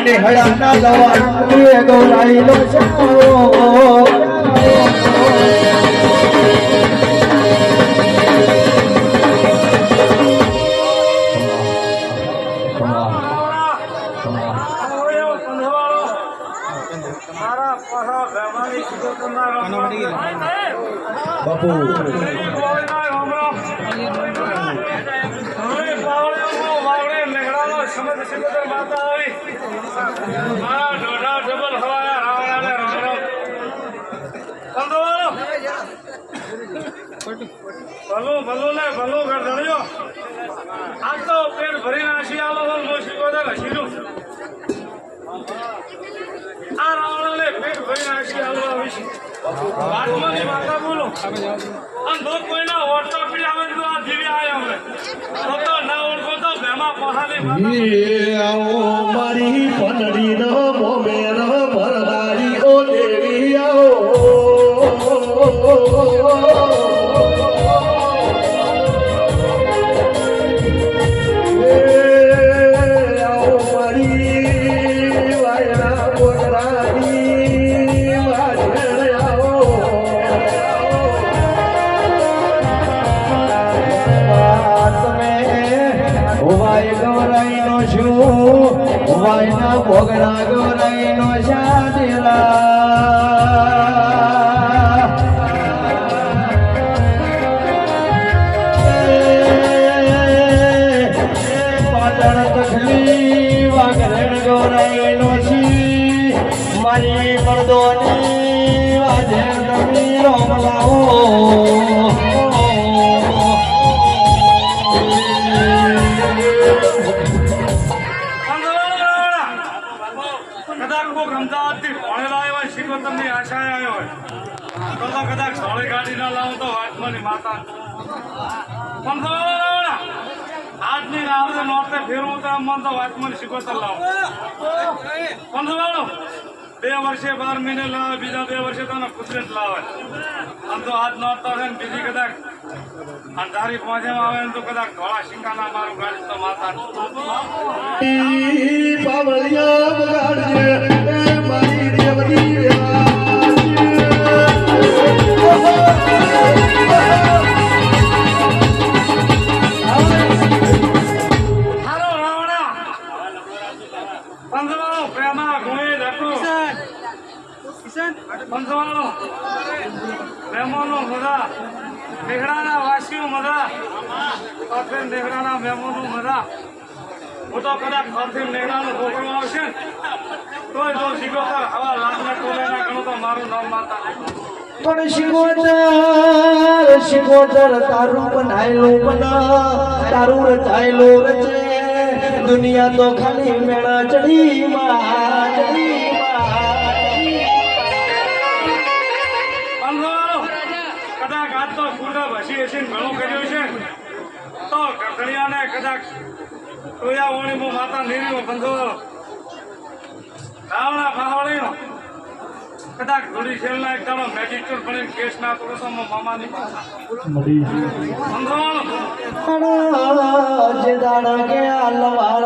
નિહળાના લવાણ ગોરાઈનો બાપુ ભલો ભલો ને ભલો ઘર ધણ્યો આ તો પેટ ભરી નાસી આલો શીખોદર હસીનું આ રાવણ ને પેટ ભરી નાસી આલો આત્માની માતા બોલો અને દો કોઈના ઓળખો પડી આવે તો આ જીવી આવ્યો હવે તો ના ઓળખો તો ભેમા પહાની મારી પનડી ન મોમેર ભરવારી ઓ દેવી આવો વાયના ભોગડા ગોરાઈનો શાદીલા પાટણ તખલી વાગરણ ગોરાઈનો છી મારી પડદોની વાજે નમી રોમ લાવો તમને આશા આવ્યો હોય તો કદાચ સોળી ગાડી ના લાવું તો વાતમાની માતા પણ આજની આવડે નોર્તે ફેરવું તો મન તો વાતમાની શીખવતર લાવું પણ 2 વર્ષે 12 મહિને લાવે બીજા 2 વર્ષે તો કુદરત લાવે આમ તો આજ નોરતા છે ને બીજી કદાચ અંધારી પહોંચેમાં આવે તો કદાચ ધોળા શિકાના મારું ગાડી તો માતા મારી દેવની પંચવાળો મહેમાનો મજા નેહડાના વાસીઓ મજા સાથે નેહડાના મહેમાનો મજા હું તો કદાચ ફરથી નેહડાનો છોકરો આવશે તોય તો શીખોતર હવા લાખના ટોલેના ગણો તો મારું નામ માતા પણ શિકોતર તારું બનાયેલું બના તારું રચાયેલું રચે દુનિયા તો ખાલી મેળા ચડી કદાચ આજ તો પૂરા ભસી હસીને ઘણો કર્યો છે તો ગધડિયાને કદાચ ટોયા ઓણીમાં માતા નીરીઓ બંધો રાવણા ફાવણીઓ કદાચ ઘોડી છેલ્લા એક દાડો મેજિસ્ટ્રેટ બની કેસ ના તો મામાની જે દાડા ગયા લવાળ